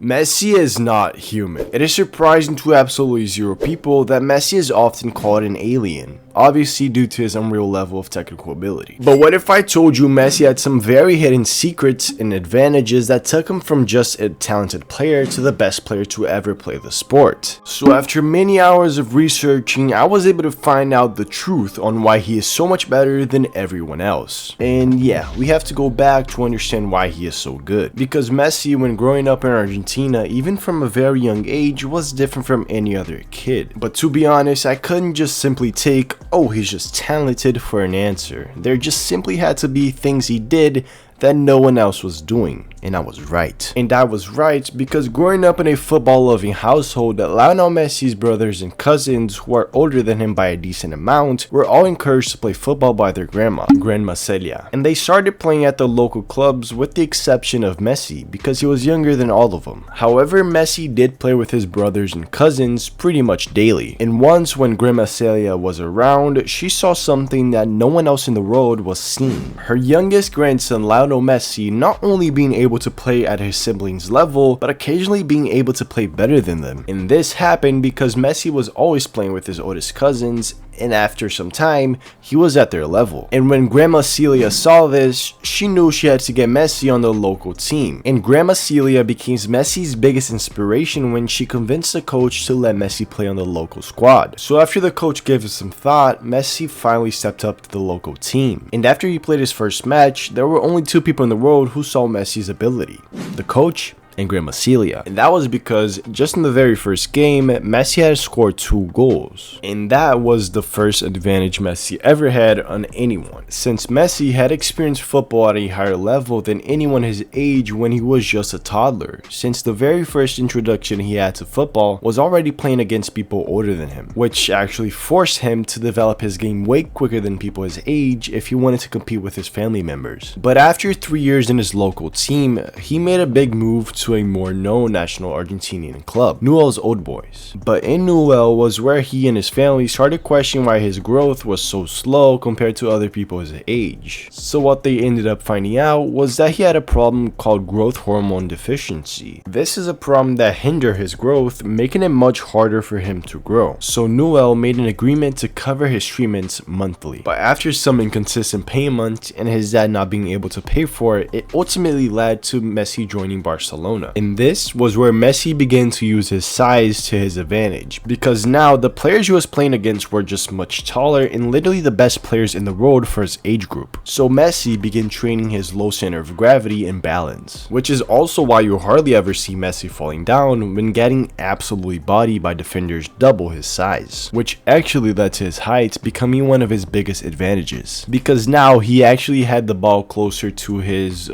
Messi is not human. It is surprising to absolutely zero people that Messi is often called an alien, obviously due to his unreal level of technical ability. But what if I told you Messi had some very hidden secrets and advantages that took him from just a talented player to the best player to ever play the sport? So after many hours of researching, I was able to find out the truth on why he is so much better than everyone else. And yeah, we have to go back to understand why he is so good. Because Messi, when growing up in Argentina, even from a very young age, was different from any other kid. But to be honest, I couldn't just simply take, oh, he's just talented for an answer. There just simply had to be things he did that no one else was doing. And I was right. And I was right because growing up in a football-loving household, Lionel Messi's brothers and cousins, who are older than him by a decent amount, were all encouraged to play football by their Grandma Celia. And they started playing at the local clubs with the exception of Messi because he was younger than all of them. However, Messi did play with his brothers and cousins pretty much daily. And once when Grandma Celia was around, she saw something that no one else in the world was seeing. Her youngest grandson, Lionel Messi, not only being able to play at his siblings' level, but occasionally being able to play better than them. And this happened because Messi was always playing with his oldest cousins, and after some time, he was at their level. And when Grandma Celia saw this, she knew she had to get Messi on the local team. And Grandma Celia became Messi's biggest inspiration when she convinced the coach to let Messi play on the local squad. So after the coach gave it some thought, Messi finally stepped up to the local team. And after he played his first match, there were only two people in the world who saw Messi's ability: the coach and Grandma Celia. And that was because just in the very first game, Messi had scored 2 goals. And that was the first advantage Messi ever had on anyone, since Messi had experienced football at a higher level than anyone his age when he was just a toddler, since the very first introduction he had to football was already playing against people older than him, which actually forced him to develop his game way quicker than people his age if he wanted to compete with his family members. But after 3 years in his local team, he made a big move to a more known national Argentinian club, Newell's Old Boys. But in Newell was where he and his family started questioning why his growth was so slow compared to other people his age. So what they ended up finding out was that he had a problem called growth hormone deficiency. This is a problem that hindered his growth, making it much harder for him to grow. So Newell made an agreement to cover his treatments monthly. But after some inconsistent payment and his dad not being able to pay for it, it ultimately led to Messi joining Barcelona. And this was where Messi began to use his size to his advantage, because now the players he was playing against were just much taller and literally the best players in the world for his age group. So Messi began training his low center of gravity and balance, which is also why you hardly ever see Messi falling down when getting absolutely bodied by defenders double his size, which actually led to his height becoming one of his biggest advantages, because now he actually had the ball closer to his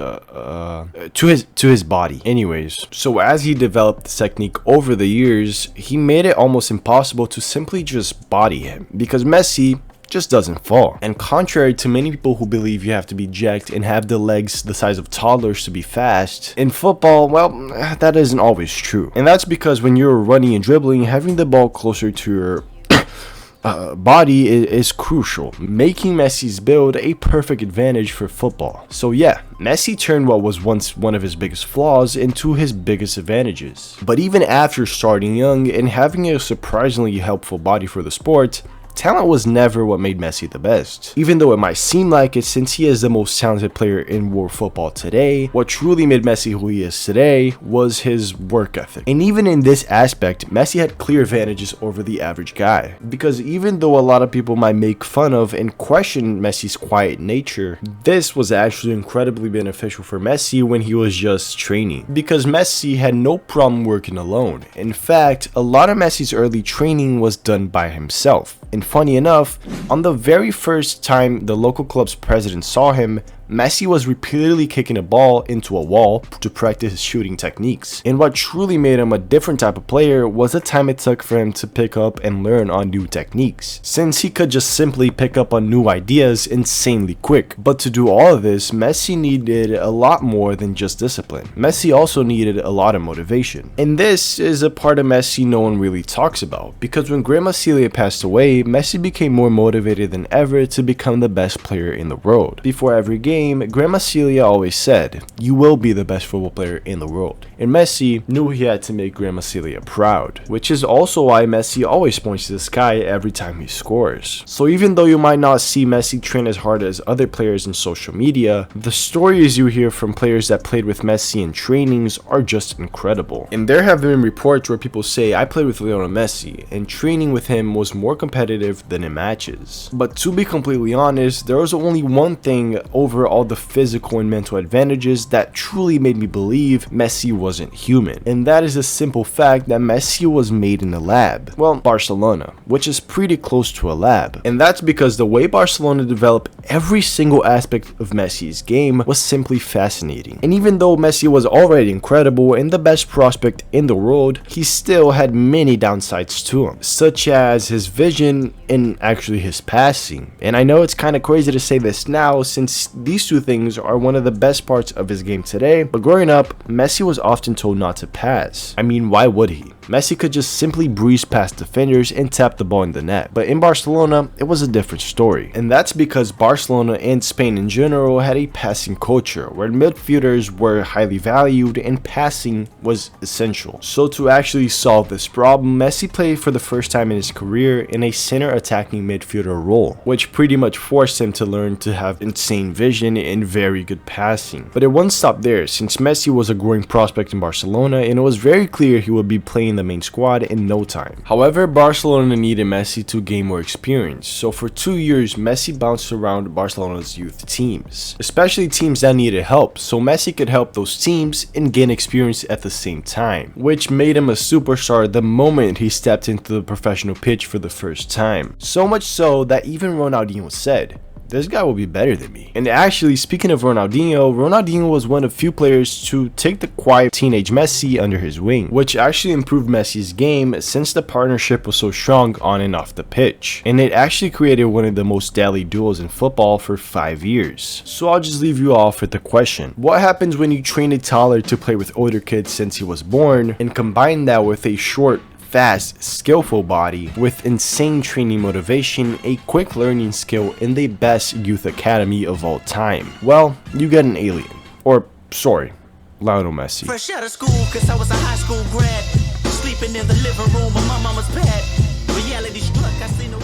body. Anyways, so as he developed this technique over the years, he made it almost impossible to simply just body him, because Messi just doesn't fall. And contrary to many people who believe you have to be jacked and have the legs the size of toddlers to be fast, in football, well, that isn't always true. And that's because when you're running and dribbling, having the ball closer to your body is crucial, making Messi's build a perfect advantage for football. So yeah, Messi turned what was once one of his biggest flaws into his biggest advantages. But even after starting young and having a surprisingly helpful body for the sport, talent was never what made Messi the best. Even though it might seem like it, since he is the most talented player in world football today, what truly made Messi who he is today was his work ethic. And even in this aspect, Messi had clear advantages over the average guy. Because even though a lot of people might make fun of and question Messi's quiet nature, this was actually incredibly beneficial for Messi when he was just training. Because Messi had no problem working alone. In fact, a lot of Messi's early training was done by himself. And funny enough, on the very first time the local club's president saw him, Messi was repeatedly kicking a ball into a wall to practice his shooting techniques. And what truly made him a different type of player was the time it took for him to pick up and learn on new techniques, since he could just simply pick up on new ideas insanely quick. But to do all of this, Messi needed a lot more than just discipline. Messi also needed a lot of motivation. And this is a part of Messi no one really talks about, because when Grandma Celia passed away, Messi became more motivated than ever to become the best player in the world. Before every game, game, Grandma Celia always said, "You will be the best football player in the world." And Messi knew he had to make Grandma Celia proud, which is also why Messi always points to the sky every time he scores. So even though you might not see Messi train as hard as other players in social media, the stories you hear from players that played with Messi in trainings are just incredible. And there have been reports where people say, "I played with Lionel Messi, and training with him was more competitive than in matches." But to be completely honest, there was only one thing over all the physical and mental advantages that truly made me believe Messi wasn't human. And that is the simple fact that Messi was made in a lab. Well, Barcelona, which is pretty close to a lab. And that's because the way Barcelona developed every single aspect of Messi's game was simply fascinating. And even though Messi was already incredible and the best prospect in the world, he still had many downsides to him, such as his vision and actually his passing. And I know it's kind of crazy to say this now since these two things are one of the best parts of his game today, but growing up, Messi was often told not to pass. I mean, why would he? Messi could just simply breeze past defenders and tap the ball in the net. But in Barcelona, it was a different story. And that's because Barcelona and Spain in general had a passing culture where midfielders were highly valued and passing was essential. So to actually solve this problem, Messi played for the first time in his career in a center attacking midfielder role, which pretty much forced him to learn to have insane vision and very good passing. But it wouldn't stop there, since Messi was a growing prospect in Barcelona and it was very clear he would be playing the main squad in no time. However, Barcelona needed Messi to gain more experience, so for 2 years Messi bounced around Barcelona's youth teams, especially teams that needed help, so Messi could help those teams and gain experience at the same time, which made him a superstar the moment he stepped into the professional pitch for the first time. So much so that even Ronaldinho said, "This guy will be better than me." And actually, speaking of Ronaldinho was one of few players to take the quiet teenage Messi under his wing, which actually improved Messi's game since the partnership was so strong on and off the pitch. And it actually created one of the most deadly duos in football for 5 years. So I'll just leave you off with the question: what happens when you train a toddler to play with older kids since he was born, and combine that with a short, fast, skillful body with insane training motivation, a quick learning skill, and the best youth academy of all time? Well, you get an alien. Or, sorry, Lionel Messi. Fresh out of school, cause I was a high school grad, sleeping in the living room of my mama's bed. Reality struck, I seen no